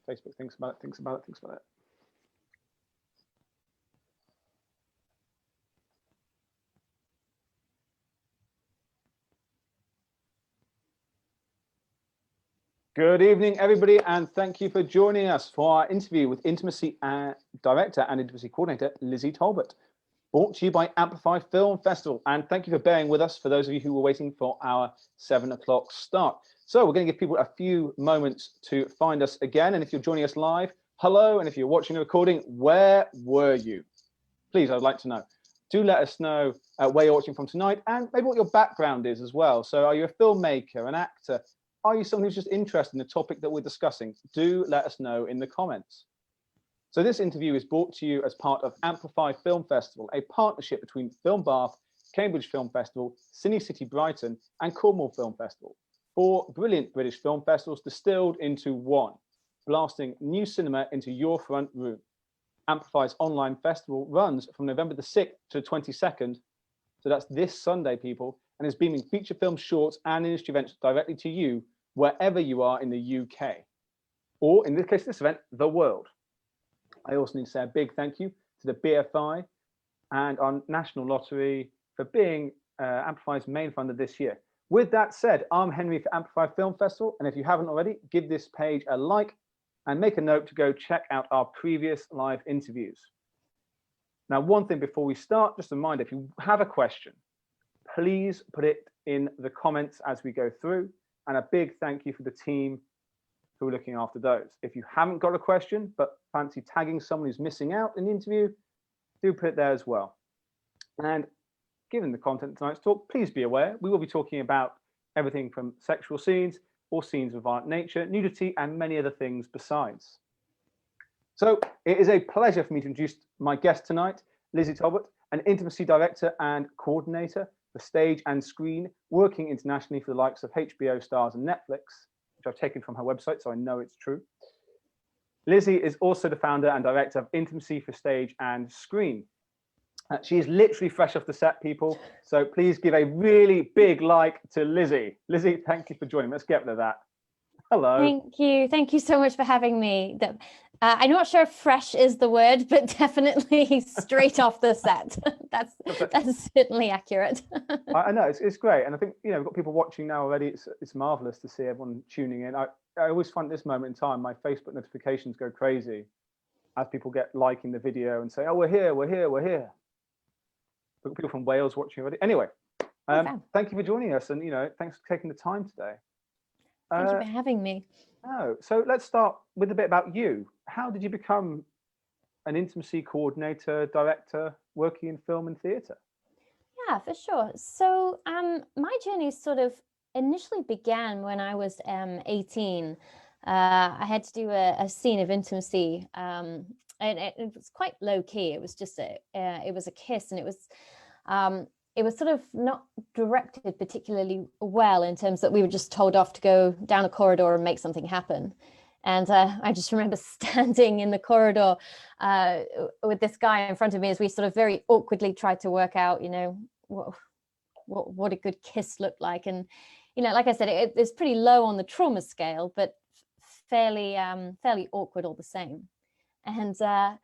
Facebook thinks about it, thinks about it, thinks about it. Good evening, everybody, and thank you for joining us for our interview with Intimacy Director and Intimacy Coordinator, Lizzy Talbot, brought to you by Amplify Film Festival. And thank you for bearing with us for those of you who were waiting for our 7 o'clock start. So we're going to give people a few moments to find us again. And if you're joining us live, hello. And if you're watching the recording, where were you? Please, I'd like to know. Do let us know where you're watching from tonight and maybe what your background is as well. So are you a filmmaker, an actor? Are you someone who's just interested in the topic that we're discussing? Do let us know in the comments. So this interview is brought to you as part of Amplify Film Festival, a partnership between Film Bath, Cambridge Film Festival, Cine City Brighton, and Cornwall Film Festival. 4 brilliant British film festivals distilled into one, blasting new cinema into your front room. Amplify's online festival runs from November the 6th to the 22nd. So that's this Sunday, people, and is beaming feature film shorts and industry events directly to you wherever you are in the UK, or in this case, this event, the world. I also need to say a big thank you to the BFI and our National Lottery for being Amplify's main funder this year. With that said, I'm Henry for Amplify Film Festival, and if you haven't already, give this page a like and make a note to go check out our previous live interviews. Now, one thing before we start, just a reminder, if you have a question, please put it in the comments as we go through. And a big thank you for the team who are looking after those. If you haven't got a question, but fancy tagging someone who's missing out in the interview, do put it there as well. And given the content of tonight's talk, please be aware, we will be talking about everything from sexual scenes or scenes of violent nature, nudity, and many other things besides. So it is a pleasure for me to introduce my guest tonight, Lizzy Talbot, an intimacy director and coordinator for stage and screen, working internationally for the likes of HBO, Stars, and Netflix, which I've taken from her website, so I know it's true. Lizzy is also the founder and director of Intimacy for Stage and Screen. She is literally fresh off the set, people, so please give a really big like to Lizzy. Lizzy, thank you for joining. Let's get rid of that. Hello. Thank you so much for having me. I'm not sure if fresh is the word, but definitely straight off the set. That's certainly accurate. I know it's great, and I think we've got people watching now already. It's marvelous to see everyone tuning in. I always find at this moment in time my Facebook notifications go crazy as people get liking the video and say, "Oh, we're here, we're here, we're here." We've got people from Wales watching already. Anyway, thank you for joining us, and thanks for taking the time today. Thank you for having me. Oh, so let's start with a bit about you. How did you become an intimacy coordinator, director, working in film and theatre? Yeah, for sure. So my journey sort of initially began when I was 18. I had to do a scene of intimacy, and it was quite low key. It was just it was a kiss, and it was sort of not directed particularly well in terms that we were just told off to go down a corridor and make something happen. And I just remember standing in the corridor with this guy in front of me as we sort of very awkwardly tried to work out, what a good kiss looked like. And, like I said, it's pretty low on the trauma scale, but fairly awkward all the same. And I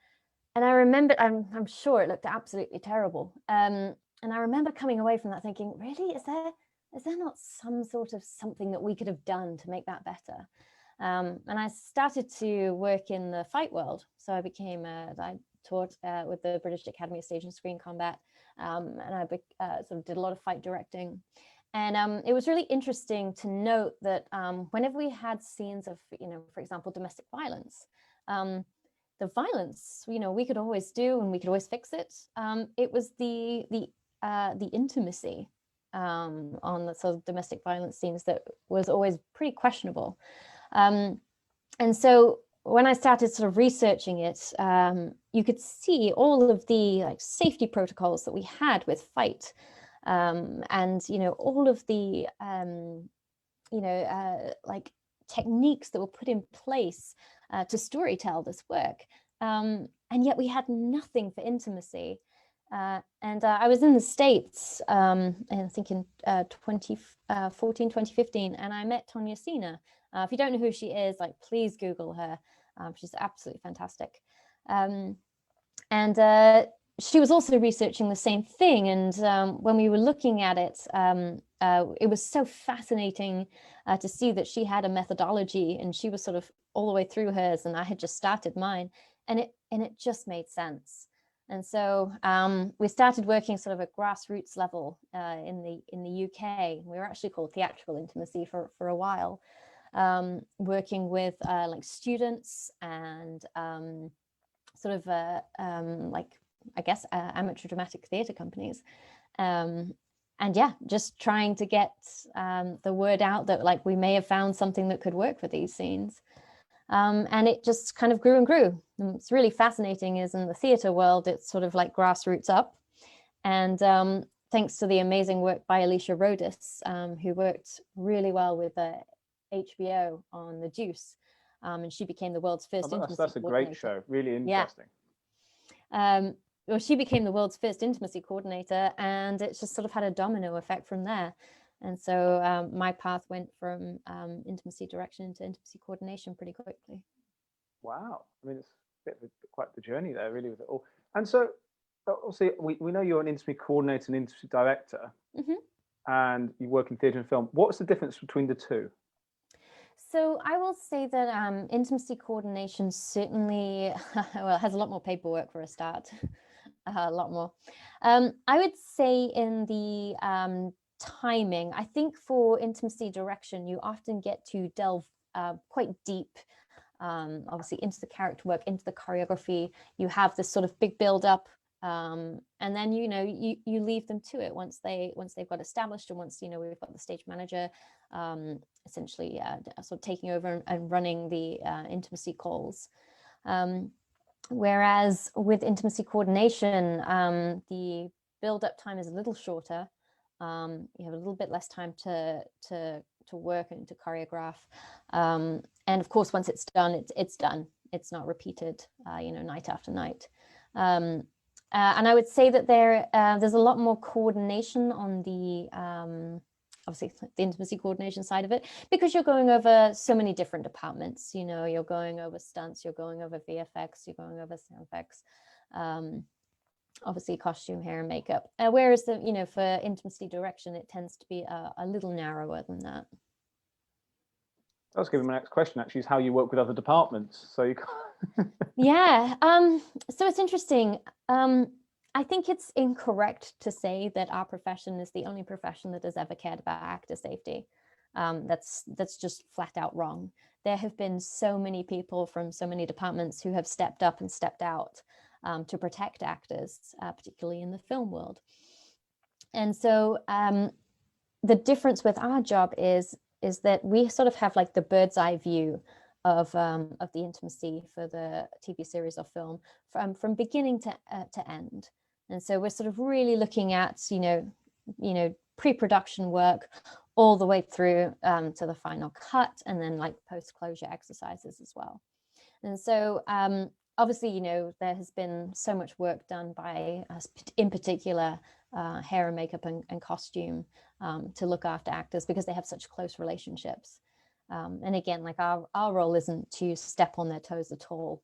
remember, I'm sure it looked absolutely terrible. And I remember coming away from that thinking, really, is there not some sort of something that we could have done to make that better? And I started to work in the fight world. So I taught with the British Academy of Stage and Screen Combat, and I sort of did a lot of fight directing. And it was really interesting to note that whenever we had scenes of, for example, domestic violence, the violence, we could always do and we could always fix it. It was the intimacy on the sort of domestic violence scenes that was always pretty questionable. And so when I started sort of researching it, you could see all of the safety protocols that we had with fight, and all of the techniques that were put in place to storytell this work, and yet we had nothing for intimacy. And I was in the States, I think in 2014, 2015, and I met Tonya Sina. If you don't know who she is, please Google her. She's absolutely fantastic. And she was also researching the same thing. And when we were looking at it, it was so fascinating to see that she had a methodology, and she was sort of all the way through hers, and I had just started mine, and it just made sense. And so we started working sort of at grassroots level in the UK. We were actually called Theatrical Intimacy for a while, working with like students and sort of like, I guess, amateur dramatic theatre companies. And yeah, just trying to get the word out that like we may have found something that could work for these scenes. And it just kind of grew and grew. And what's really fascinating is in the theatre world, it's sort of like grassroots up. And thanks to the amazing work by Alicia Rodis, who worked really well with HBO on The Deuce. And she became the world's first intimacy That's a great show, really interesting. Yeah. Well, she became the world's first intimacy coordinator, and it just sort of had a domino effect from there. And so my path went from intimacy direction into intimacy coordination pretty quickly. Wow. I mean, it's quite the journey there, really, with it all. And so, obviously, we know you're an intimacy coordinator and intimacy director, and you work in theatre and film. What's the difference between the two? So I will say that intimacy coordination certainly, well, it has a lot more paperwork for a start, a lot more. I would say in the timing, I think for intimacy direction, you often get to delve quite deep, obviously into the character work, into the choreography. You have this sort of big build up, and then you leave them to it once they've got established, and once we've got the stage manager essentially sort of taking over and running the intimacy calls. Whereas with intimacy coordination, the build-up time is a little shorter. You have a little bit less time to work and to choreograph. And of course, once it's done, it's done. It's not repeated, night after night. And I would say that there's a lot more coordination on the obviously the intimacy coordination side of it, because you're going over so many different departments. You're going over stunts, you're going over VFX, you're going over sound effects, obviously costume, hair and makeup. Whereas for intimacy direction, it tends to be a little narrower than that. I was giving my next question, actually, is how you work with other departments. So you can't... Yeah, so it's interesting. I think it's incorrect to say that our profession is the only profession that has ever cared about actor safety. That's just flat out wrong. There have been so many people from so many departments who have stepped up and stepped out to protect actors, particularly in the film world. And so the difference with our job is that we sort of have like the bird's eye view of the intimacy for the TV series or film from beginning to end. And so we're sort of really looking at pre-production work all the way through to the final cut, and then like post-closure exercises as well. And so obviously there has been so much work done by us, in particular hair and makeup and costume, to look after actors because they have such close relationships. And again, like our role isn't to step on their toes at all.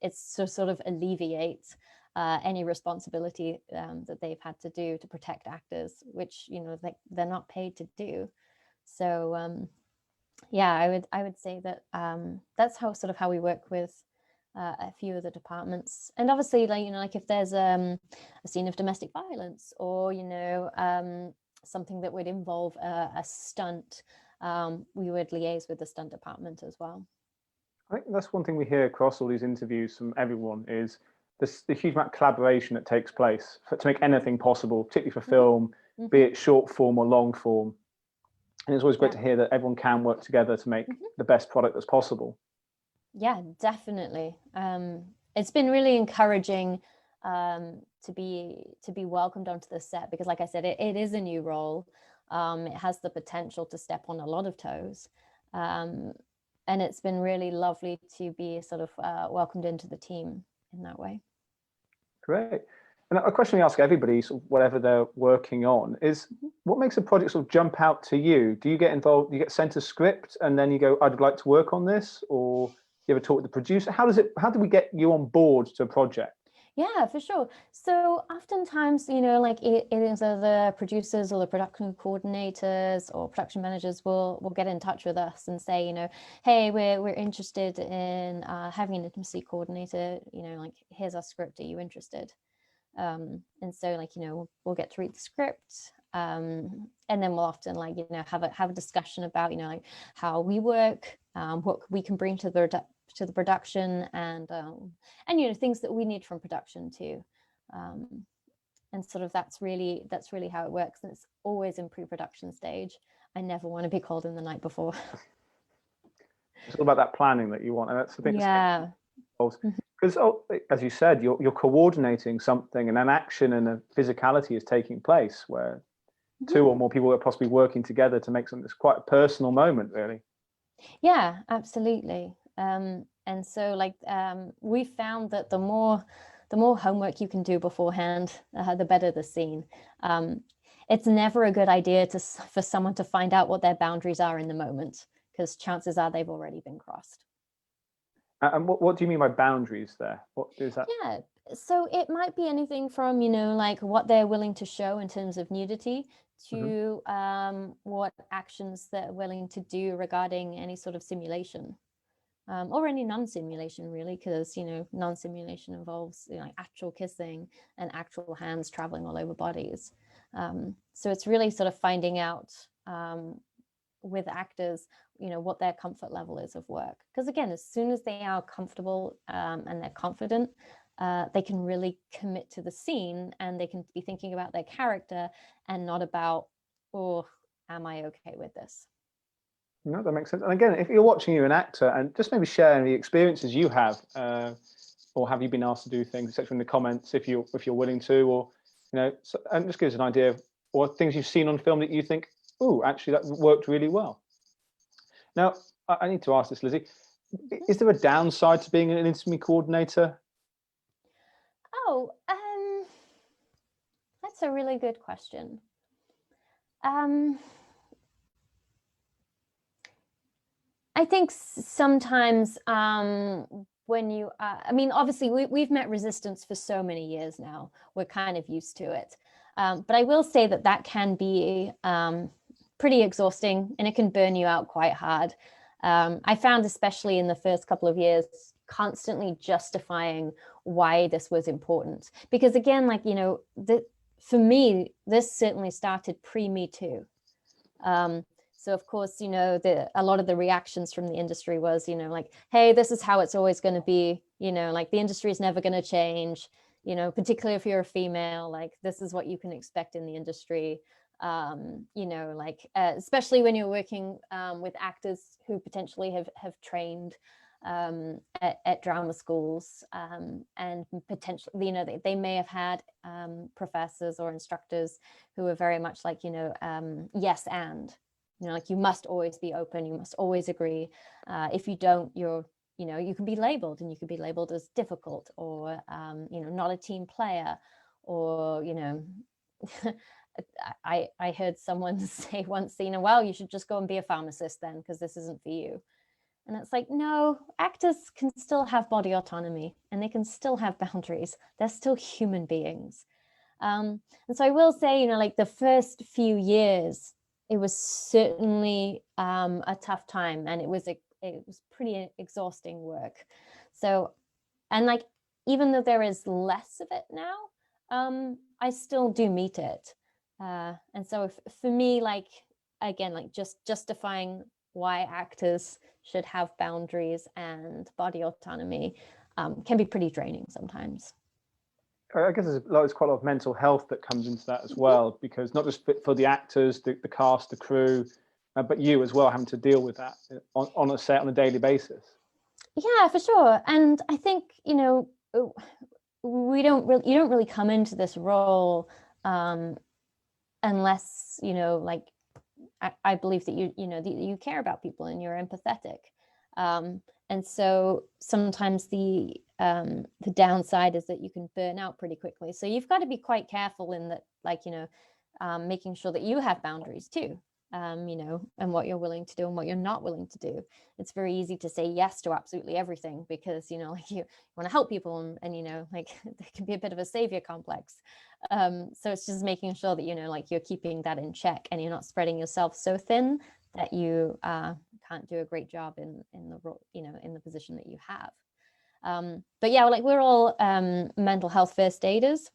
It's to sort of alleviate any responsibility that they've had to do to protect actors, which they're not paid to do. So yeah, I would say that that's how we work with a few of the departments. And obviously, like if there's a scene of domestic violence or something that would involve a stunt, we would liaise with the stunt department as well. I think that's one thing we hear across all these interviews from everyone is the huge amount of collaboration that takes place to make anything possible, particularly for film, be it short form or long form. And it's always great to hear that everyone can work together to make the best product that's possible. Yeah, definitely. It's been really encouraging to be welcomed onto the set because, like I said, it is a new role. It has the potential to step on a lot of toes. And it's been really lovely to be sort of welcomed into the team in that way. Great. And a question we ask everybody, sort of whatever they're working on, is what makes a project sort of jump out to you? Do you get involved, you get sent a script and then you go, I'd like to work on this? Or You ever talk with the producer? How do we get you on board to a project? Yeah, for sure. So oftentimes, like it is the producers or the production coordinators or production managers will get in touch with us and say, hey, we're interested in having an intimacy coordinator. Like, here's our script. Are you interested? And so, like, we'll get to read the script, and then we'll often, like, have a discussion about, like, how we work, what we can bring to the production, and things that we need from production too. And sort of that's really how it works, and it's always in pre-production stage. I never want to be called in the night before. It's all about that planning that you want, and that's the thing. Yeah. Because as you said, you're coordinating something, and an action and a physicality is taking place where two or more people are possibly working together to make something that's quite a personal moment, really. Yeah, absolutely. And so, like, we found that the more homework you can do beforehand, the better the scene. It's never a good idea for someone to find out what their boundaries are in the moment, because chances are they've already been crossed. And what do you mean by boundaries there? What is that? Yeah, so it might be anything from, like, what they're willing to show in terms of nudity to what actions they're willing to do regarding any sort of simulation, or any non-simulation, really, because, non-simulation involves, like, actual kissing and actual hands traveling all over bodies. So it's really sort of finding out with actors, what their comfort level is of work. Because, again, as soon as they are comfortable and they're confident, they can really commit to the scene, and they can be thinking about their character and not about, oh, am I okay with this? No, that makes sense. And again, if you're watching, you're an actor, and just maybe share any experiences you have, or have you been asked to do things, etc., in the comments, if you're willing to, or and just give us an idea of, or things you've seen on film that you think, oh, actually that worked really well. Now, I need to ask this, Lizzy. Is there a downside to being an intimacy coordinator? Oh, that's a really good question. I think sometimes when you, obviously we've met resistance for so many years now. We're kind of used to it. But I will say that can be pretty exhausting, and it can burn you out quite hard. I found, especially in the first couple of years, constantly justifying why this was important. Because, again, like, for me, this certainly started pre-Me Too. So, of course, a lot of the reactions from the industry was, like, hey, this is how it's always going to be, like, the industry is never going to change, particularly if you're a female, like, this is what you can expect in the industry. Like, especially when you're working with actors who potentially have trained at drama schools, and potentially, they may have had professors or instructors who are very much like, yes, and, like, you must always be open, you must always agree. If you don't, you can be labeled, and you could be labeled as difficult, or, not a team player, or, I heard someone say once, well, you should just go and be a pharmacist then, because this isn't for you. And it's like, no, actors can still have body autonomy, and they can still have boundaries. They're still human beings. And so I will say, like, the first few years, it was certainly a tough time, and it was pretty exhausting work. So, and, like, even though there is less of it now, I still do meet it. And so for me, like, again, like, just justifying why actors should have boundaries and body autonomy can be pretty draining sometimes. I guess there's quite a lot of mental health that comes into that as well, because not just for the actors, the cast, the crew, but you as well, having to deal with that on a set on a daily basis. Yeah, for sure. And I think, you don't really come into this role unless, like, I believe that you care about people and you're empathetic. And so sometimes the downside is that you can burn out pretty quickly. So you've got to be quite careful in that, like, making sure that you have boundaries too. you know, and what you're willing to do and what you're not willing to do. It's very easy to say yes to absolutely everything because, you know, like you want to help people and, you know, like there can be a bit of a savior complex. So it's just making sure that, you know, like you're keeping that in check and you're not spreading yourself so thin that you can't do a great job in the role, you know, in the position that you have. But yeah, like we're all mental health first aiders.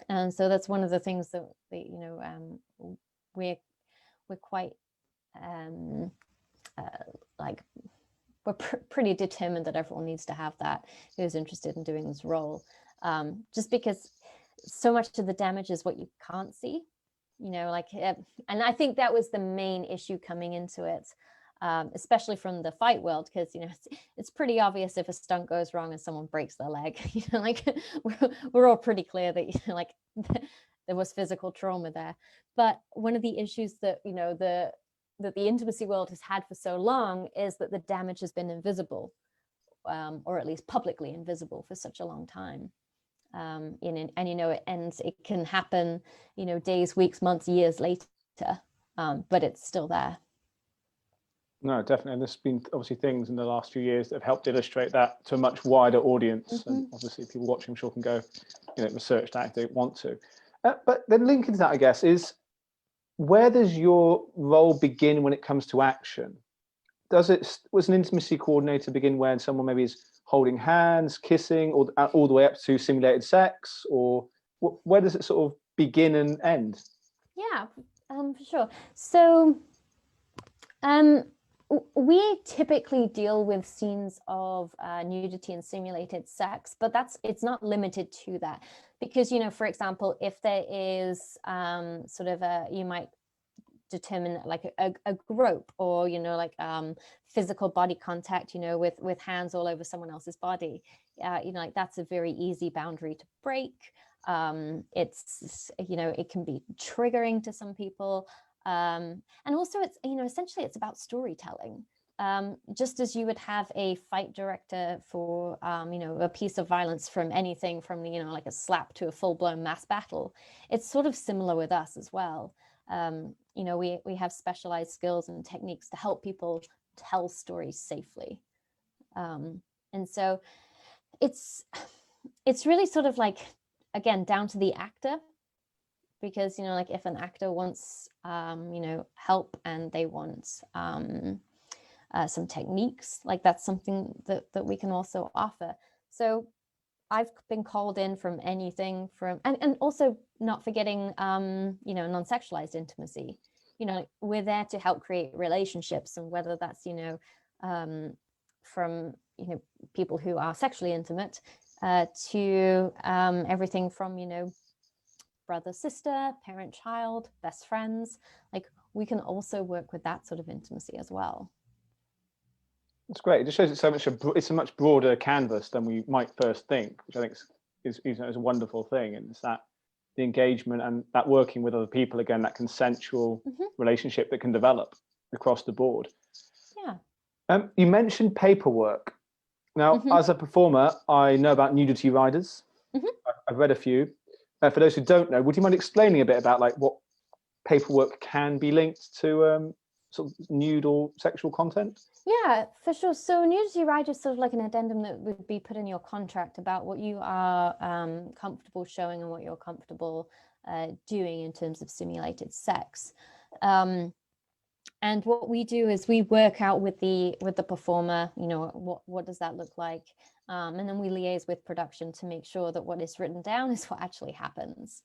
And so that's one of the things that you know, we're quite like we're pretty determined that everyone needs to have that who's interested in doing this role, just because so much of the damage is what you can't see, you know, like and I think that was the main issue coming into it, especially from the fight world, because, you know, it's pretty obvious if a stunt goes wrong and someone breaks their leg. You know, like we're all pretty clear that, you know, like there was physical trauma there. But one of the issues that, you know, that the intimacy world has had for so long is that the damage has been invisible, or at least publicly invisible for such a long time. And you know, it can happen, you know, days, weeks, months, years later, but it's still there. No, definitely. And there's been obviously things in the last few years that have helped illustrate that to a much wider audience. And obviously people watching, I'm sure, can go, you know, research that if they want to. But then linking to that, I guess, is where does your role begin when it comes to action? Was an intimacy coordinator begin when someone maybe is holding hands, kissing, or all the way up to simulated sex? Or where does it sort of begin and end? Yeah, for sure. So we typically deal with scenes of nudity and simulated sex, but it's not limited to that, because, you know, for example, if there is sort of you might determine like a grope, or, you know, like physical body contact, you know, with hands all over someone else's body, you know, like that's a very easy boundary to break. It's, you know, it can be triggering to some people. And also it's, you know, essentially it's about storytelling. Just as you would have a fight director for, you know, a piece of violence, from anything from, you know, like a slap to a full-blown mass battle, it's sort of similar with us as well. You know, we have specialized skills and techniques to help people tell stories safely. And so it's really sort of like, again, down to the actor, because, you know, like if an actor wants, you know, help and they want some techniques, like that's something that we can also offer. So I've been called in from anything from, and also not forgetting, you know, non-sexualized intimacy. You know, we're there to help create relationships, and whether that's, you know, from, you know, people who are sexually intimate to everything from, you know, brother, sister, parent, child, best friends. Like we can also work with that sort of intimacy as well. It's great. It just shows it's a much broader canvas than we might first think, which I think is you know, is a wonderful thing. And it's that the engagement and that working with other people, again, that consensual relationship that can develop across the board. Yeah. You mentioned paperwork. Now, as a performer, I know about nudity riders. I've read a few. For those who don't know, would you mind explaining a bit about like what paperwork can be linked to sort of nude or sexual content? Yeah, for sure. So nudity rider is sort of like an addendum that would be put in your contract about what you are comfortable showing and what you're comfortable doing in terms of simulated sex. And what we do is we work out with the performer, you know, what does that look like? And then we liaise with production to make sure that what is written down is what actually happens.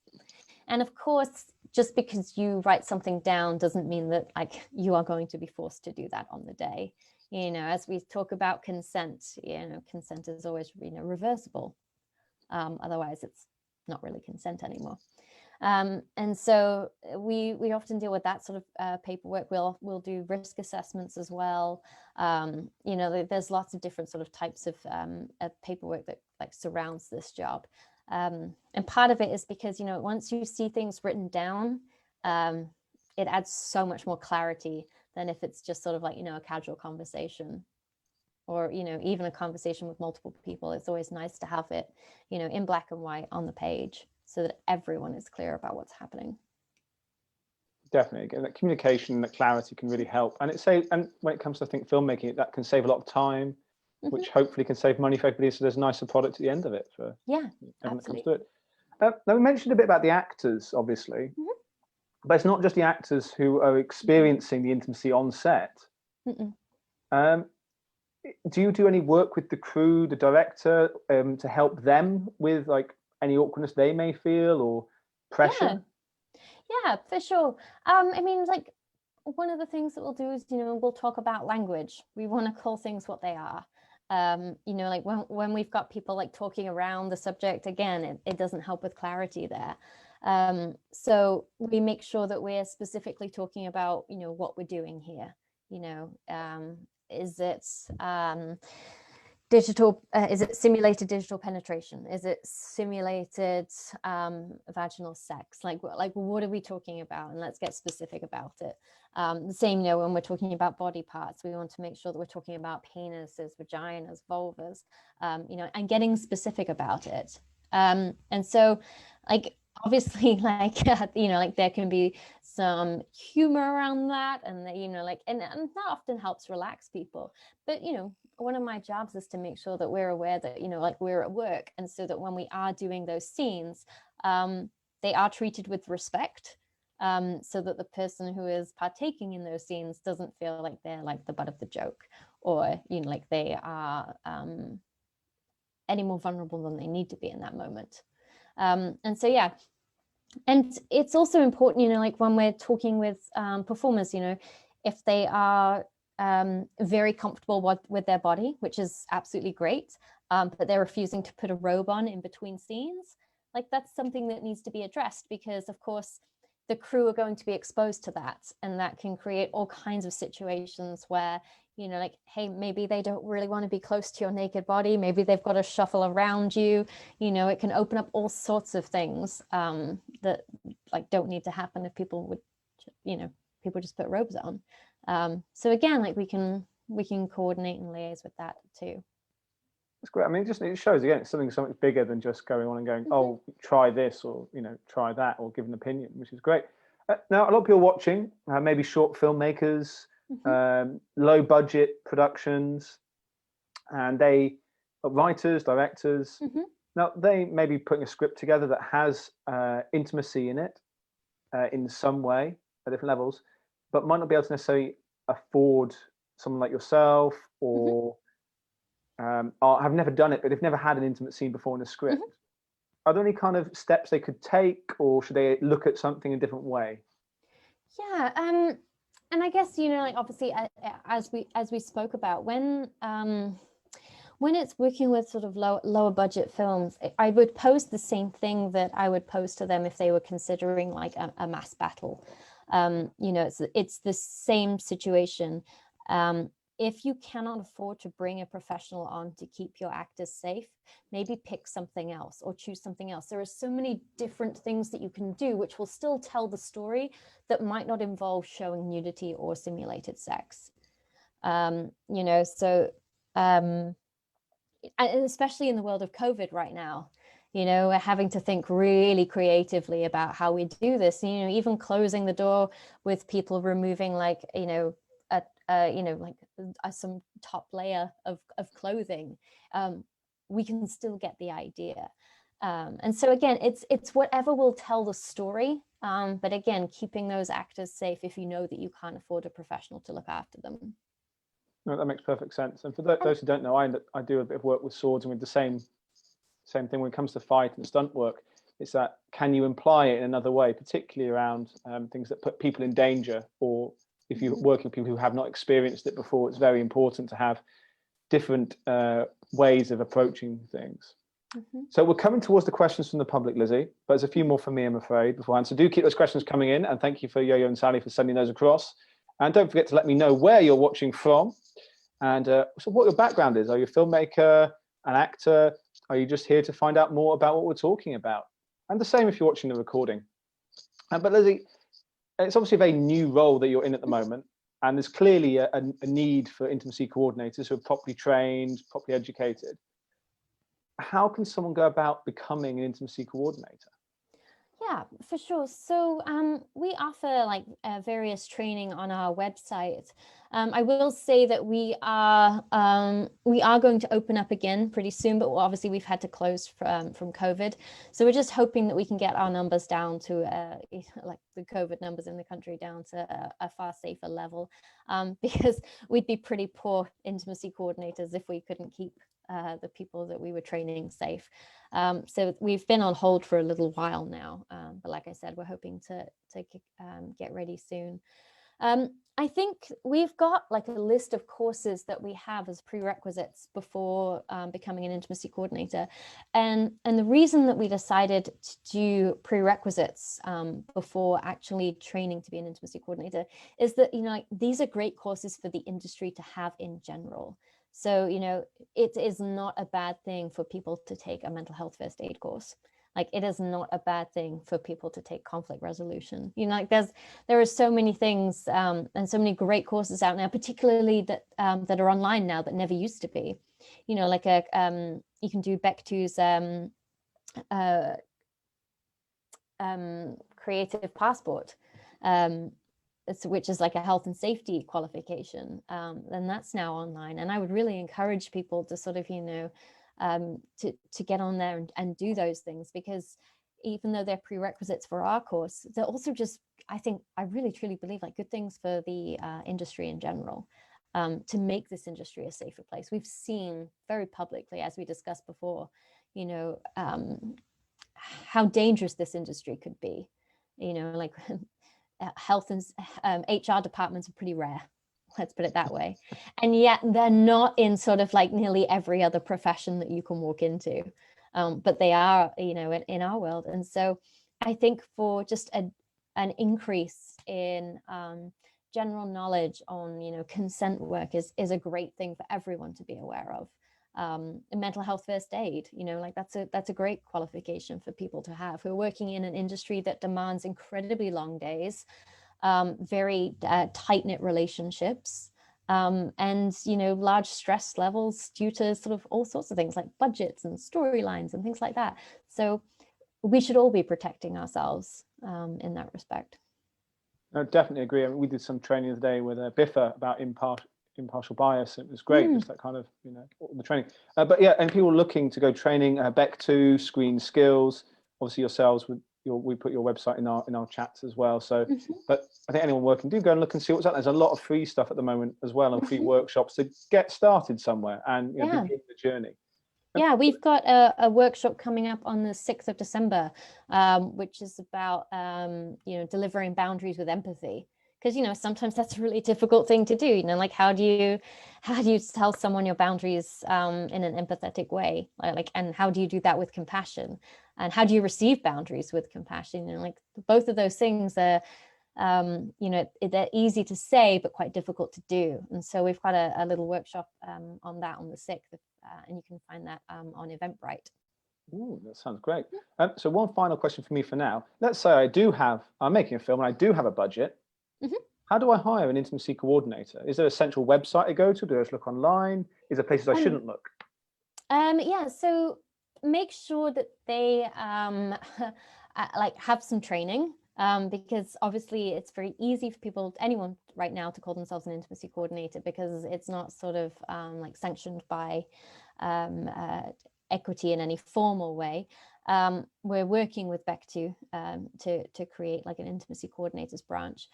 And of course, just because you write something down doesn't mean that like you are going to be forced to do that on the day. You know, as we talk about consent, you know, consent is always, you know, reversible. Otherwise, it's not really consent anymore. And so we often deal with that sort of paperwork. We'll do risk assessments as well. You know, there's lots of different sort of types of paperwork that like surrounds this job. And part of it is because, you know, once you see things written down, it adds so much more clarity than if it's just sort of like, you know, a casual conversation, or, you know, even a conversation with multiple people. It's always nice to have it, you know, in black and white on the page, so that everyone is clear about what's happening. Definitely, again, that communication and that clarity can really help. And and when it comes to, I think, filmmaking, that can save a lot of time, which hopefully can save money for everybody. So there's a nicer product at the end of it for everyone that comes through it. Now we mentioned a bit about the actors, obviously, but it's not just the actors who are experiencing the intimacy on set. Do you do any work with the crew, the director, to help them with like any awkwardness they may feel or pressure? Yeah, for sure. I mean, like, one of the things that we'll do is, we'll talk about language. We want to call things what they are. Like when we've got people like talking around the subject, again, it doesn't help with clarity there. So we make sure that we're specifically talking about, what we're doing here. Is it digital? Is it simulated digital penetration? Is it simulated vaginal sex? Like what are we talking about? And let's get specific about it. The same, when we're talking about body parts, we want to make sure that we're talking about penises, vaginas, vulvas, and getting specific about it. And so, like, obviously, like, like there can be some humor around that, and and that often helps relax people. But one of my jobs is to make sure that we're aware that like we're at work, and so that when we are doing those scenes, they are treated with respect, so that the person who is partaking in those scenes doesn't feel like they're like the butt of the joke, or like they are any more vulnerable than they need to be in that moment. And so and it's also important, like when we're talking with performers, if they are very comfortable with their body, which is absolutely great, but they're refusing to put a robe on in between scenes, like that's something that needs to be addressed, because of course the crew are going to be exposed to that, and that can create all kinds of situations where like, hey, maybe they don't really want to be close to your naked body, maybe they've got to shuffle around you, it can open up all sorts of things that like don't need to happen if people would people just put robes on. So again, like we can coordinate and liaise with that too. That's great. I mean, it shows again, it's something so much bigger than just going on and going, oh, try this, or try that, or give an opinion, which is great. Now, a lot of people watching, maybe short filmmakers, low budget productions, and they are writers, directors. Now, they may be putting a script together that has intimacy in it in some way at different levels, but might not be able to necessarily afford someone like yourself, or have never done it, but they've never had an intimate scene before in a script. Are there any kind of steps they could take, or should they look at something a different way? Yeah, and I guess like obviously as we spoke about, when it's working with sort of lower budget films, I would pose the same thing that I would pose to them if they were considering like a mass battle. It's the same situation. If you cannot afford to bring a professional on to keep your actors safe, maybe pick something else or choose something else. There are so many different things that you can do which will still tell the story, that might not involve showing nudity or simulated sex. And especially in the world of COVID right now, we're having to think really creatively about how we do this. Even closing the door with people removing like some top layer of clothing, we can still get the idea. And so again, it's whatever will tell the story, but again, keeping those actors safe if you know that you can't afford a professional to look after them. No, that makes perfect sense. And for those who don't know, I do a bit of work with swords, and with the same thing when it comes to fight and stunt work. It's that, can you imply it in another way, particularly around things that put people in danger, or if you're working with people who have not experienced it before, it's very important to have different ways of approaching things. So we're coming towards the questions from the public, Lizzy, but there's a few more from me, I'm afraid, beforehand. So do keep those questions coming in, and thank you for Yo-Yo and Sally for sending those across. And don't forget to let me know where you're watching from, and so what your background is. Are you a filmmaker, an actor? Are you just here to find out more about what we're talking about? And the same if you're watching the recording. But Lizzy, it's obviously a very new role that you're in at the moment, and there's clearly a need for intimacy coordinators who are properly trained, properly educated. How can someone go about becoming an intimacy coordinator? Yeah, for sure. So we offer like various training on our website. I will say that we are going to open up again pretty soon, but obviously we've had to close from COVID. So we're just hoping that we can get our numbers down to like the COVID numbers in the country down to a far safer level, because we'd be pretty poor intimacy coordinators if we couldn't keep the people that we were training safe. So we've been on hold for a little while now, but like I said, we're hoping to get ready soon. I think we've got like a list of courses that we have as prerequisites before becoming an intimacy coordinator, and the reason that we decided to do prerequisites before actually training to be an intimacy coordinator is that, you know, like, these are great courses for the industry to have in general. So, you know, it is not a bad thing for people to take a mental health first aid course. Like, it is not a bad thing for people to take conflict resolution. You know, like there are so many things and so many great courses out now, particularly that that are online now that never used to be. You know, like you can do Beck2's creative passport, which is like a health and safety qualification, and that's now online. And I would really encourage people to sort of, you know, to get on there and do those things, because even though they're prerequisites for our course, they're also just, I really truly believe, like, good things for the industry in general, to make this industry a safer place. We've seen very publicly, as we discussed before, you know, how dangerous this industry could be. You know, like health and HR departments are pretty rare, let's put it that way, and yet they're not in sort of like nearly every other profession that you can walk into, but they are, you know, in our world. And so I think for just an increase in general knowledge on, you know, consent work is a great thing for everyone to be aware of. Mental health first aid, you know, like that's a great qualification for people to have who are working in an industry that demands incredibly long days, very tight-knit relationships, and, you know, large stress levels due to sort of all sorts of things like budgets and storylines and things like that. So we should all be protecting ourselves in that respect. I definitely agree. I mean, we did some training today with Biffa about impartial bias. It was great, just that kind of, you know, the training. But yeah, and people looking to go training, Beck2, Screen Skills, obviously yourselves, we put your website in our chats as well. So, but I think anyone working, do go and look and see what's out there. There's a lot of free stuff at the moment as well, and free workshops to get started somewhere and, you know, begin the journey. Yeah, we've got a workshop coming up on the 6th of December, which is about, you know, delivering boundaries with empathy. Because, you know, sometimes that's a really difficult thing to do. You know, like, how do you tell someone your boundaries in an empathetic way? Like, and how do you do that with compassion? And how do you receive boundaries with compassion? You know, like, both of those things are, you know, they're easy to say, but quite difficult to do. And so we've got a little workshop on that on the 6th, and you can find that on Eventbrite. Ooh, that sounds great. So one final question for me for now. Let's say I'm making a film and I do have a budget. How do I hire an intimacy coordinator? Is there a central website I go to? Do I just look online? Is there places I shouldn't look? Yeah, so make sure that they like have some training, because obviously it's very easy for anyone right now to call themselves an intimacy coordinator, because it's not sort of like sanctioned by equity in any formal way. We're working with Beck2 to create like an intimacy coordinators branch,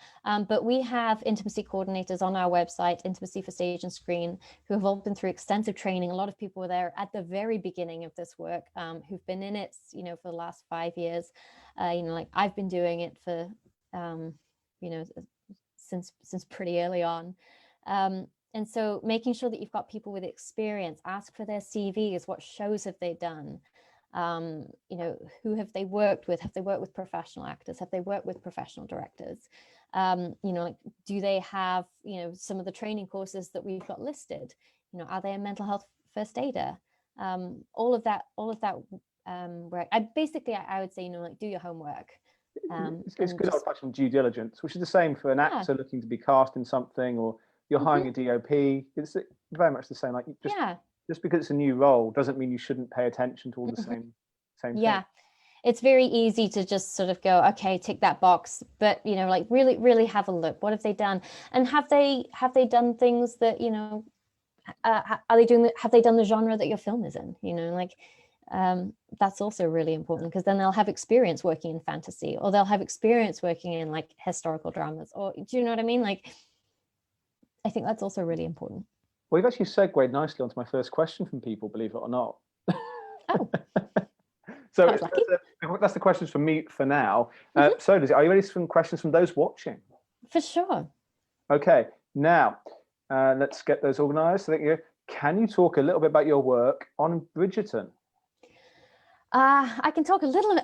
but we have intimacy coordinators on our website, Intimacy for Stage and Screen, who have all been through extensive training. A lot of people were there at the very beginning of this work, who've been in it, you know, for the last 5 years. You know, like, I've been doing it for, you know, since pretty early on. And so making sure that you've got people with experience, ask for their CVs, what shows have they done? You know, who have they worked with? Have they worked with professional actors? Have they worked with professional directors? You know, like, do they have, you know, some of the training courses that we've got listed? You know, are they a mental health first aider? All of that work. I would say, you know, like, do your homework. It's good old-fashioned due diligence, which is the same for an actor looking to be cast in something, or you're hiring a DOP. It's very much the same. Like, just because it's a new role doesn't mean you shouldn't pay attention to all the same things. it's very easy to just sort of go, okay, tick that box, but you know, like really have a look. What have they done? And have they done things that, you know, have they done the genre that your film is in? You know, like that's also really important, because then they'll have experience working in fantasy, or they'll have experience working in like historical dramas, or do you know what I mean? Like, I think that's also really important. Well, you've actually segued nicely onto my first question from people, believe it or not. Oh, So I was lucky. that's the questions from me for now. So, Lizzy, are you ready for some questions from those watching? For sure. Okay, now let's get those organised. So, can you talk a little bit about your work on Bridgerton? I can talk a little,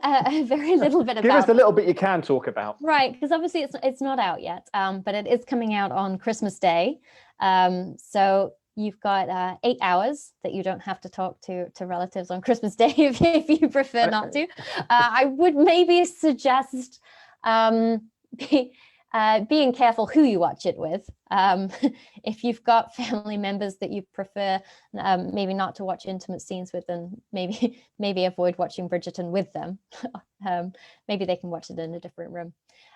very little bit about. Give us the little bit you can talk about. Right, because obviously it's not out yet, but it is coming out on Christmas Day. So you've got 8 hours that you don't have to talk to relatives on Christmas Day if you prefer not to. I would maybe suggest being careful who you watch it with. If you've got family members that you prefer maybe not to watch intimate scenes with, then maybe avoid watching Bridgerton with them. Maybe they can watch it in a different room.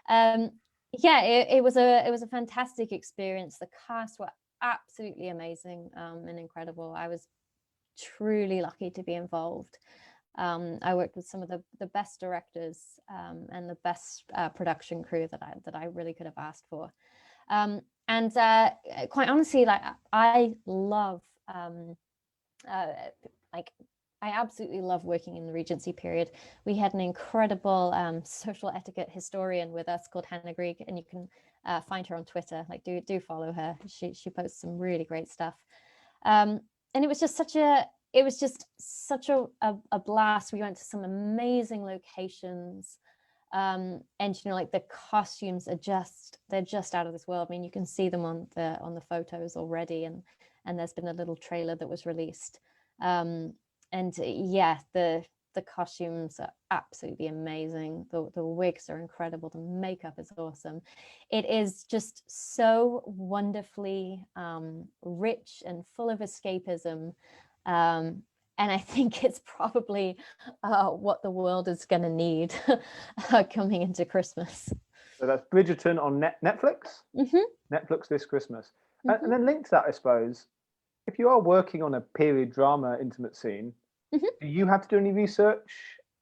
Yeah, it was a fantastic experience. The cast were absolutely amazing and incredible. I was truly lucky to be involved. I worked with some of the best directors and the best production crew that I really could have asked for. And quite honestly, like I love, like I absolutely love working in the Regency period. We had an incredible social etiquette historian with us called Hannah Grieg, and you can find her on Twitter. Like do follow her. She posts some really great stuff. And it was just such a blast. We went to some amazing locations. And you know, like the costumes they're just out of this world. I mean, you can see them on the photos already, and there's been a little trailer that was released. And yeah, the costumes are absolutely amazing. The wigs are incredible. The makeup is awesome. It is just so wonderfully rich and full of escapism. And I think it's probably what the world is going to need coming into Christmas. So that's Bridgerton on Netflix. Netflix this Christmas. And then linked to that, I suppose, if you are working on a period drama intimate scene, do you have to do any research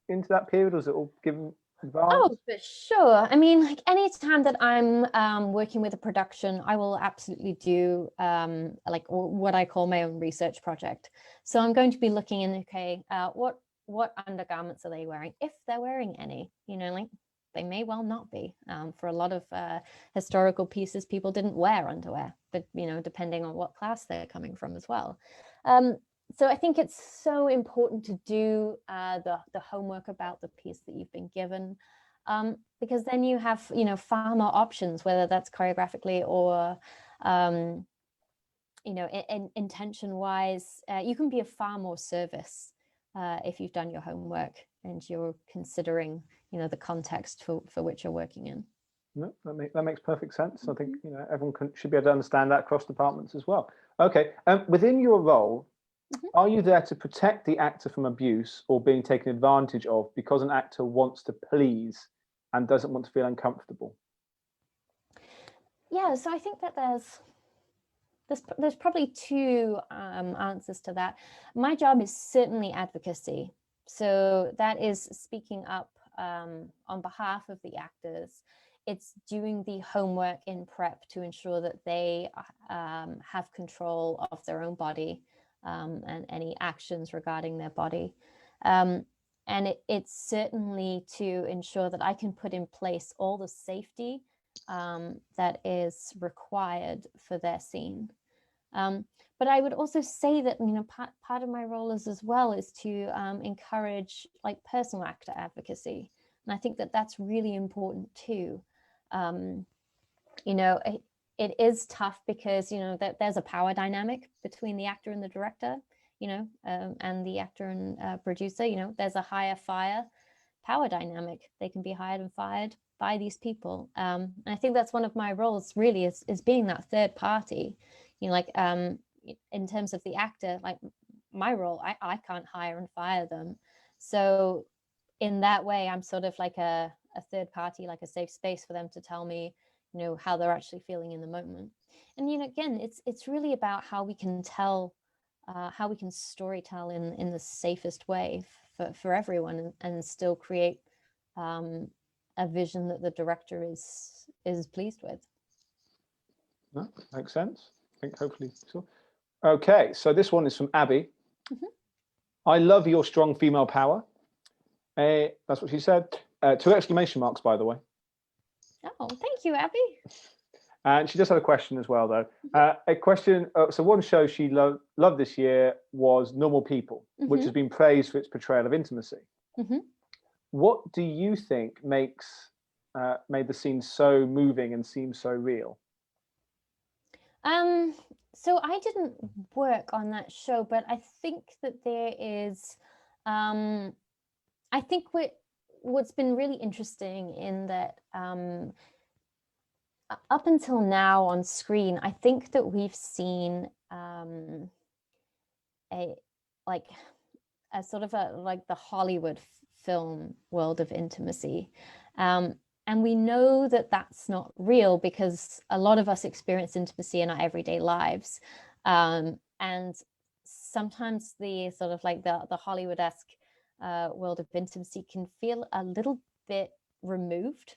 into that period, or is it all given advance? Oh, for sure. I mean, like anytime that I'm working with a production, I will absolutely do like what I call my own research project. So I'm going to be looking in, okay, what undergarments are they wearing? If they're wearing any, you know, like they may well not be. For a lot of historical pieces, people didn't wear underwear, but you know, depending on what class they're coming from as well. So I think it's so important to do the homework about the piece that you've been given, because then you have, you know, far more options, whether that's choreographically or, you know, intention wise. You can be of far more service if you've done your homework and you're considering, you know, the context for which you're working in. No, that makes perfect sense. I think, you know, everyone should be able to understand that across departments as well. Okay, within your role, are you there to protect the actor from abuse or being taken advantage of because an actor wants to please and doesn't want to feel uncomfortable? Yeah, so I think that there's probably two answers to that. My job is certainly advocacy. So that is speaking up on behalf of the actors. It's doing the homework in prep to ensure that they have control of their own body and any actions regarding their body. And it's certainly to ensure that I can put in place all the safety that is required for their scene. But I would also say that, you know, part of my role is as well is to encourage like personal actor advocacy. And I think that that's really important too. You know, it is tough because, you know, there's a power dynamic between the actor and the director, you know, and the actor and producer. You know, there's a hire fire power dynamic. They can be hired and fired by these people. And I think that's one of my roles really is being that third party, you know, like in terms of the actor, like my role, I can't hire and fire them. So in that way, I'm sort of like a third party, like a safe space for them to tell me, how they're actually feeling in the moment. And again, it's really about how we can tell, how we can storytell in the safest way for everyone, and still create a vision that the director is pleased with. No, makes sense. I think hopefully so. Okay, so this one is from Abby. I love your strong female power. That's what she said. 2 exclamation marks, by the way. Oh, thank you, Abby. And she just had a question as well, though. A question. So one show she loved this year was Normal People, which has been praised for its portrayal of intimacy. What do you think made the scene so moving and seem so real? So I didn't work on that show, but I think that there is, I think what's been really interesting in that, up until now on screen, I think that we've seen a sort of like the Hollywood film world of intimacy. And we know that that's not real, because a lot of us experience intimacy in our everyday lives. And sometimes the sort of like the Hollywood-esque world of intimacy can feel a little bit removed.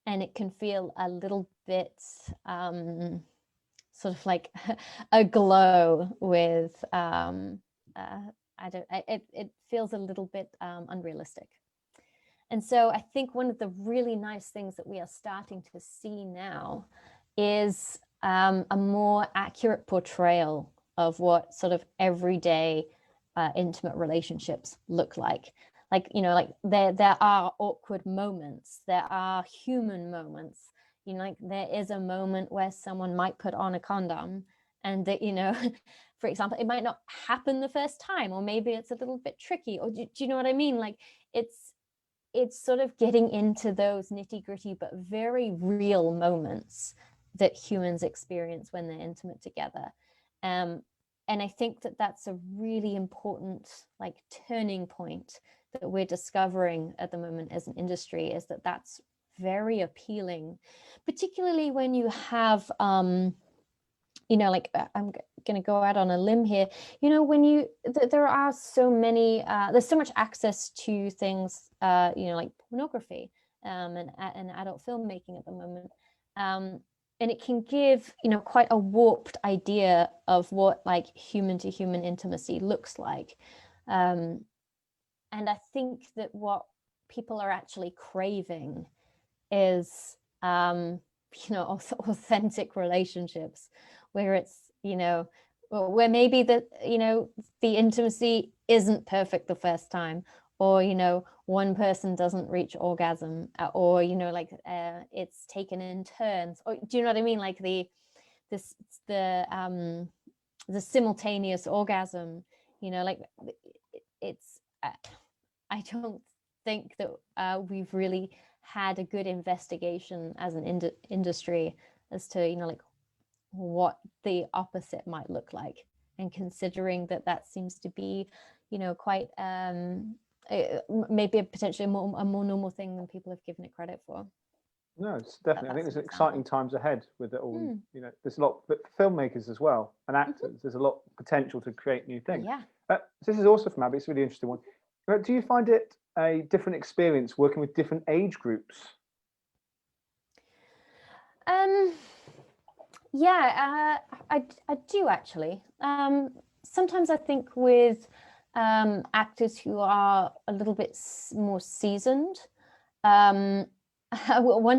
And it can feel a little bit sort of like aglow with, it feels a little bit unrealistic. And so I think one of the really nice things that we are starting to see now is a more accurate portrayal of what sort of everyday intimate relationships look like. Like, like there are awkward moments, there are human moments, like there is a moment where someone might put on a condom, and that, for example, it might not happen the first time, or maybe it's a little bit tricky, or do you know what I mean? Like it's sort of getting into those nitty-gritty but very real moments that humans experience when they're intimate together. And I think that that's a really important like turning point that we're discovering at the moment as an industry, is that that's very appealing, particularly when you have like I'm going to go out on a limb here, when there are so many, there's so much access to things, like pornography and adult filmmaking at the moment, and it can give quite a warped idea of what like human to human intimacy looks like, and I think that what people are actually craving is authentic relationships, where it's where maybe the intimacy isn't perfect the first time, or one person doesn't reach orgasm, or it's taken in turns, or do you know what I mean, like the simultaneous orgasm, like it's I don't think that we've really had a good investigation as an industry as to like what the opposite might look like, and considering that seems to be quite maybe potentially a more normal thing than people have given it credit for. No, it's definitely. I think there's exciting times ahead with it all. There's a lot, but for filmmakers as well and actors, there's a lot of potential to create new things. Yeah. So this is also from Abby. It's a really interesting one. Do you find it a different experience working with different age groups? Yeah, I do actually. Sometimes I think with actors who are a little bit more seasoned, one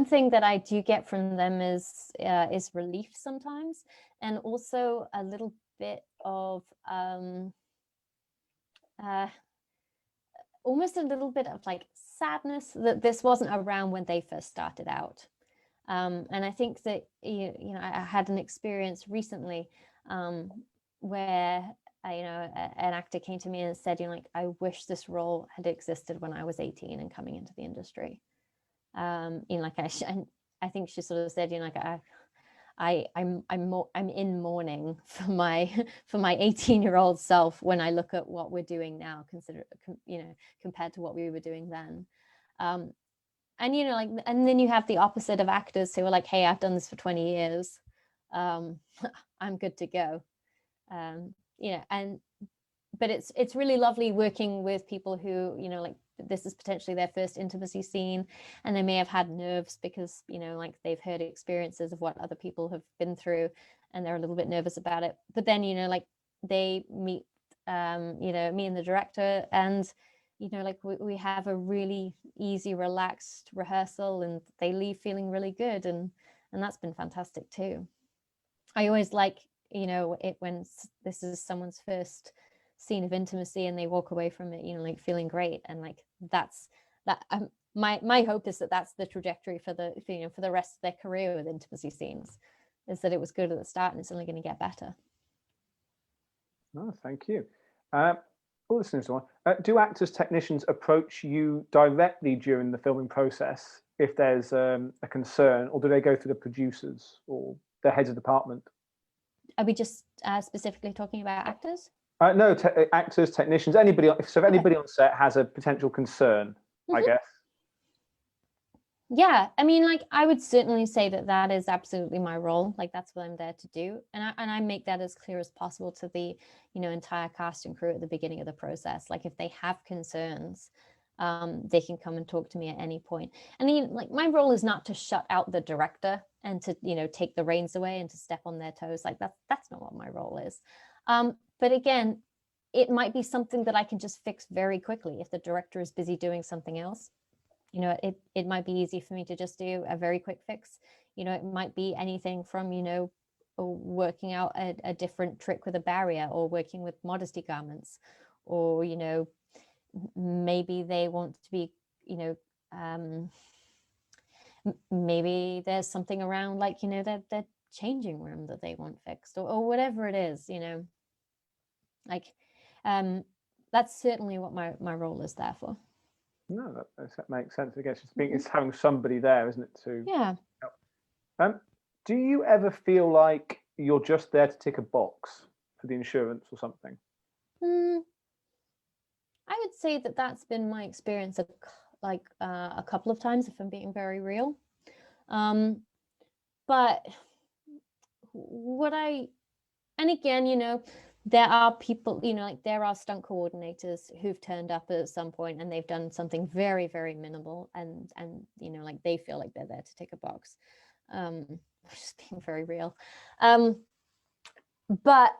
thing that I do get from them is relief sometimes, and also a little bit of almost a little bit of like sadness that this wasn't around when they first started out. And I think that I had an experience recently where an actor came to me and said, like, I wish this role had existed when I was 18 and coming into the industry. Like I think she sort of said, like I'm in mourning for my 18-year-old self when I look at what we're doing now, compared to what we were doing then. And and then you have the opposite of actors who are like, hey, I've done this for 20 years, I'm good to go. But it's really lovely working with people who, this is potentially their first intimacy scene, and they may have had nerves because, they've heard experiences of what other people have been through, and they're a little bit nervous about it. But then, they meet, me and the director, and, we have a really easy, relaxed rehearsal, and they leave feeling really good. And that's been fantastic too. I always like, it when this is someone's first scene of intimacy and they walk away from it, feeling great. And that's that. My hope is that that's the trajectory for the rest of their career with intimacy scenes, is that it was good at the start and it's only going to get better. Oh, thank you. Do actors, technicians approach you directly during the filming process if there's a concern, or do they go through the producers or the heads of department? Are we just specifically talking about actors? No, actors, technicians, anybody. So if anybody on set has a potential concern, I guess. Yeah, I mean, I would certainly say that is absolutely my role. That's what I'm there to do, and I make that as clear as possible to the entire cast and crew at the beginning of the process. If they have concerns, they can come and talk to me at any point. And my role is not to shut out the director and to take the reins away and to step on their toes. That's not what my role is. But again, it might be something that I can just fix very quickly if the director is busy doing something else. It might be easy for me to just do a very quick fix. It might be anything from, working out a different trick with a barrier, or working with modesty garments, or, maybe they want to be, maybe there's something around their changing room that they want fixed, or whatever it is, that's certainly what my role is there for. No, that makes sense. I guess it's having somebody there, isn't it? Yeah. Do you ever feel like you're just there to tick a box for the insurance or something? I would say that that's been my experience a couple of times, if I'm being very real. But and again, there are people, there are stunt coordinators who've turned up at some point and they've done something very, very minimal, and they feel like they're there to tick a box. Just being very real. But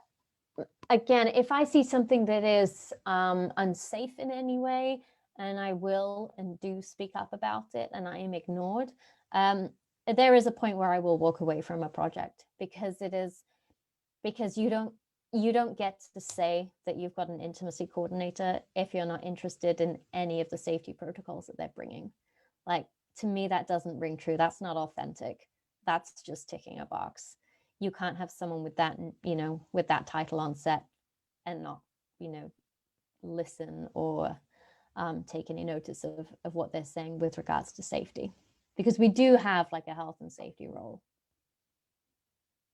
again, if I see something that is unsafe in any way, and I will and do speak up about it, and I am ignored, there is a point where I will walk away from a project, because you don't get to say that you've got an intimacy coordinator if you're not interested in any of the safety protocols that they're bringing. To me, that doesn't ring true. That's not authentic. That's just ticking a box. You can't have someone with that, with that title on set and not, listen or take any notice of what they're saying with regards to safety, because we do have a health and safety role.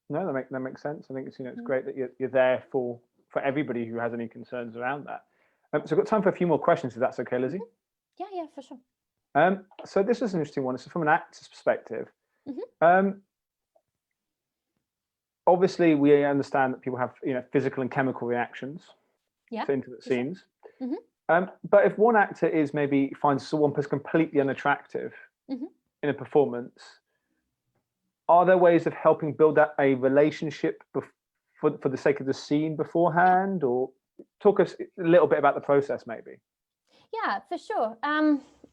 No, that makes sense. I think it's great that you're there for everybody who has any concerns around that. So I've got time for a few more questions, if that's okay, Lizzy. Yeah, for sure. So this is an interesting one. It's from an actor's perspective. Obviously, we understand that people have physical and chemical reactions to intimate scenes. But if one actor finds one person completely unattractive in a performance, are there ways of helping build up a relationship for the sake of the scene beforehand? Or talk us a little bit about the process, maybe. Yeah, for sure.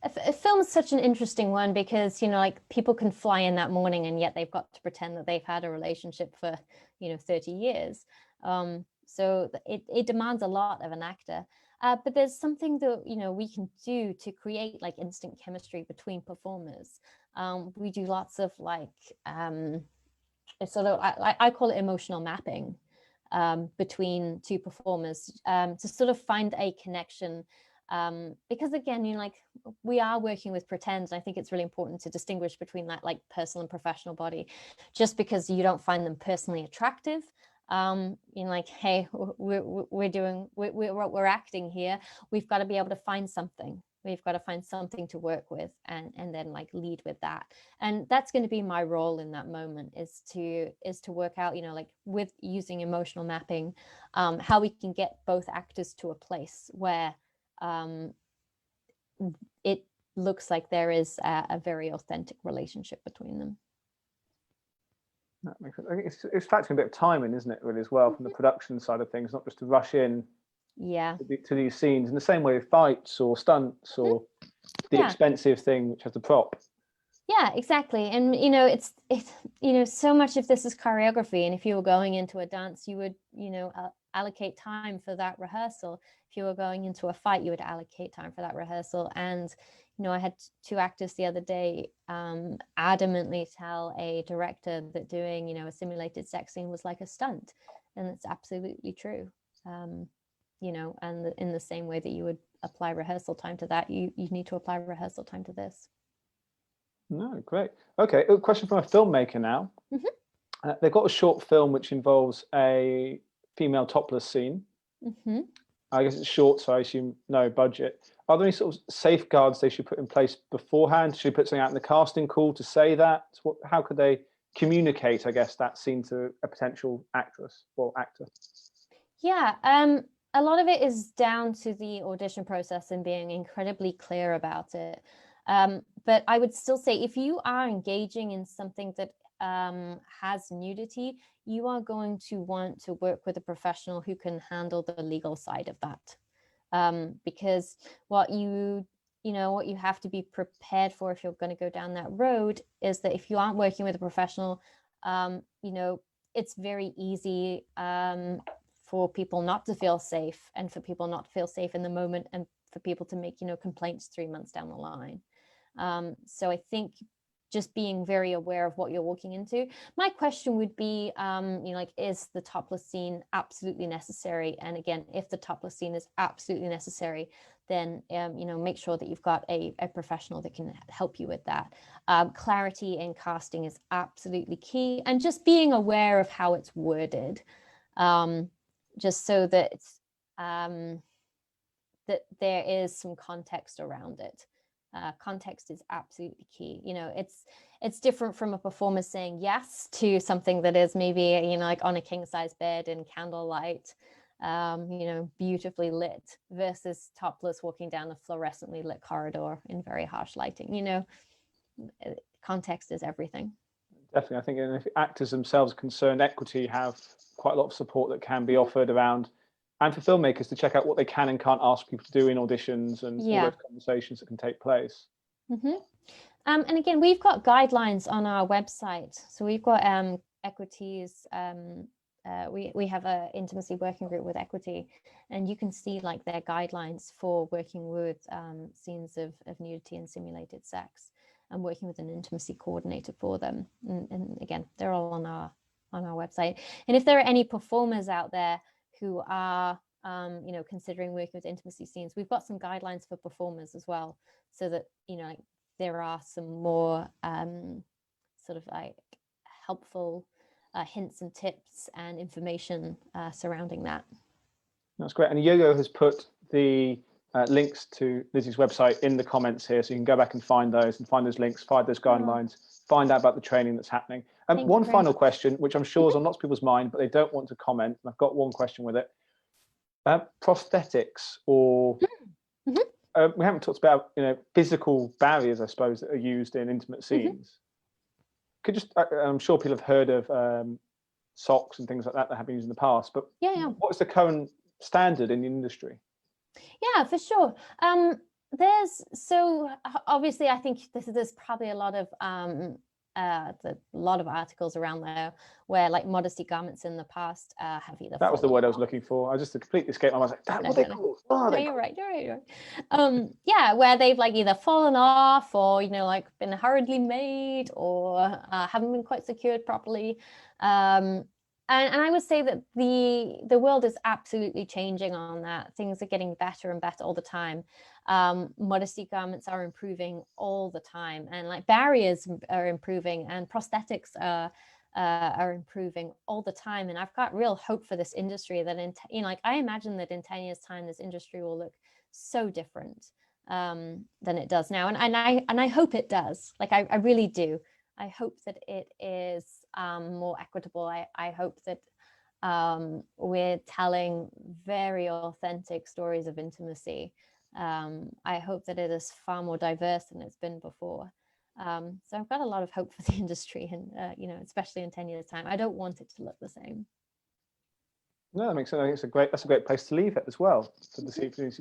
A film is such an interesting one, because people can fly in that morning and yet they've got to pretend that they've had a relationship for 30 years. So it demands a lot of an actor. But there's something that we can do to create instant chemistry between performers. We do lots of sort of I call it emotional mapping between two performers, to sort of find a connection Because again, like we are working with pretend, and I think it's really important to distinguish between that like personal and professional body. Just because you don't find them personally attractive, like, hey, we're acting here, we've got to be able to find something. We've got to find something to work with, and then like lead with that. And that's going to be my role in that moment, is to work out, like with using emotional mapping, how we can get both actors to a place where it looks like there is a very authentic relationship between them. That makes sense. I think it's factoring a bit of timing, isn't it, really, as well, from the production side of things, not just to rush in to these scenes in the same way with fights or stunts or the expensive thing which has the prop. Yeah, exactly. And it's so much of this is choreography, and if you were going into a dance, you would allocate time for that rehearsal. If you were going into a fight, you would allocate time for that rehearsal. And I had two actors the other day adamantly tell a director that doing a simulated sex scene was like a stunt, and it's absolutely true. And in the same way that you would apply rehearsal time to that, you need to apply rehearsal time to this. No, great. Okay, a question from a filmmaker now. They've got a short film which involves a female topless scene. I guess it's short, so I assume no budget. Are there any sort of safeguards they should put in place beforehand? Should they put something out in the casting call to say that? How could they communicate, I guess, that scene to a potential actress or actor? Yeah, a lot of it is down to the audition process and being incredibly clear about it. But I would still say, if you are engaging in something that has nudity, you are going to want to work with a professional who can handle the legal side of that. Because what you have to be prepared for if you're going to go down that road is that if you aren't working with a professional, it's very easy for people not to feel safe, and for people not to feel safe in the moment, and for people to make complaints 3 months down the line. So I think just being very aware of what you're walking into. My question would be, like, is the topless scene absolutely necessary? And again, if the topless scene is absolutely necessary, then make sure that you've got a professional that can help you with that. Clarity in casting is absolutely key, and just being aware of how it's worded, just so that that there is some context around it. Context is absolutely key. It's different from a performer saying yes to something that is maybe like on a king size bed in candlelight, beautifully lit, versus topless walking down a fluorescently lit corridor in very harsh lighting. Context is everything. Definitely. I think if actors themselves are concerned, equity have quite a lot of support that can be offered around, and for filmmakers to check out what they can and can't ask people to do in auditions, and all those conversations that can take place. And again, we've got guidelines on our website. So we've got equities. We have an intimacy working group with Equity, and you can see like their guidelines for working with scenes of nudity and simulated sex, and working with an intimacy coordinator for them. And again, they're all on our website. And if there are any performers out there who are considering working with intimacy scenes, we've got some guidelines for performers as well, so that like there are some more sort of like helpful hints and tips and information surrounding that. That's great. And Yogo has put the links to Lizzy's website in the comments here, so you can go back and find those links, find those guidelines, find out about the training that's happening. One final question, which I'm sure is on lots of people's mind, but they don't want to comment. And I've got one question with it. Prosthetics, or we haven't talked about physical barriers, I suppose, that are used in intimate scenes. I'm sure people have heard of socks and things like that have been used in the past, but what is the current standard in the industry? Yeah, for sure. Obviously, I think there's probably a lot of articles around there where like modesty garments in the past have either. That was the word I was looking for. I just completely escaped. I was like, "That what they called?" Oh, you're right. Yeah, where they've like either fallen off, or like been hurriedly made, or haven't been quite secured properly. And I would say that the world is absolutely changing on that. Things are getting better and better all the time. Modesty garments are improving all the time, and like barriers are improving, and prosthetics are improving all the time. And I've got real hope for this industry that like I imagine that in 10 years time, this industry will look so different than it does now. And I hope it does. Like I really do. I hope that it is more equitable. I hope that we're telling very authentic stories of intimacy. I hope that it is far more diverse than it's been before. So I've got a lot of hope for the industry, and especially in 10 years' time. I don't want it to look the same. No, that makes sense. I think that's a great place to leave it as well for this evening.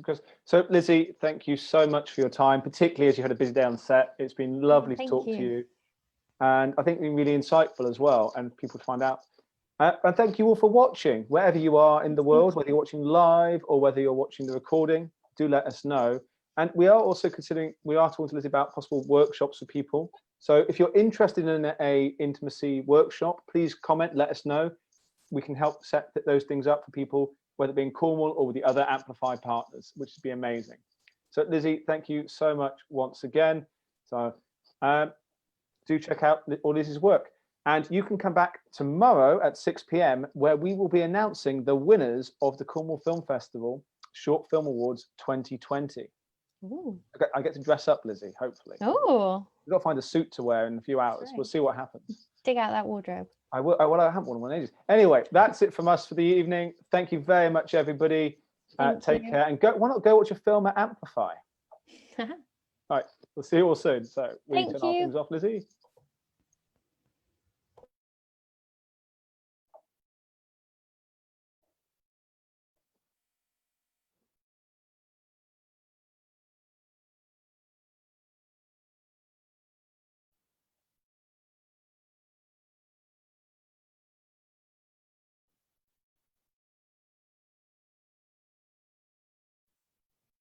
So, Lizzy, thank you so much for your time, particularly as you had a busy day on set. It's been lovely to talk to you. And I think it's been really insightful as well, and people to find out. And thank you all for watching, wherever you are in the world, whether you're watching live or whether you're watching the recording, do let us know. And we are also we are talking to Lizzy about possible workshops for people. So if you're interested in a intimacy workshop, please comment, let us know. We can help set those things up for people, whether it be in Cornwall or with the other Amplify partners, which would be amazing. So Lizzy, thank you so much once again. So do check out all Lizzy's work. And you can come back tomorrow at 6 p.m. where we will be announcing the winners of the Cornwall Film Festival Short Film Awards 2020. Ooh. I get to dress up, Lizzy, hopefully. Oh. We've got to find a suit to wear in a few hours. Right. We'll see what happens. Dig out that wardrobe. I will. I haven't worn one in ages. Anyway, that's it from us for the evening. Thank you very much, everybody. Take care, and why not go watch a film at Amplify? All right, we'll see you all soon. So we turn our things off, Lizzy.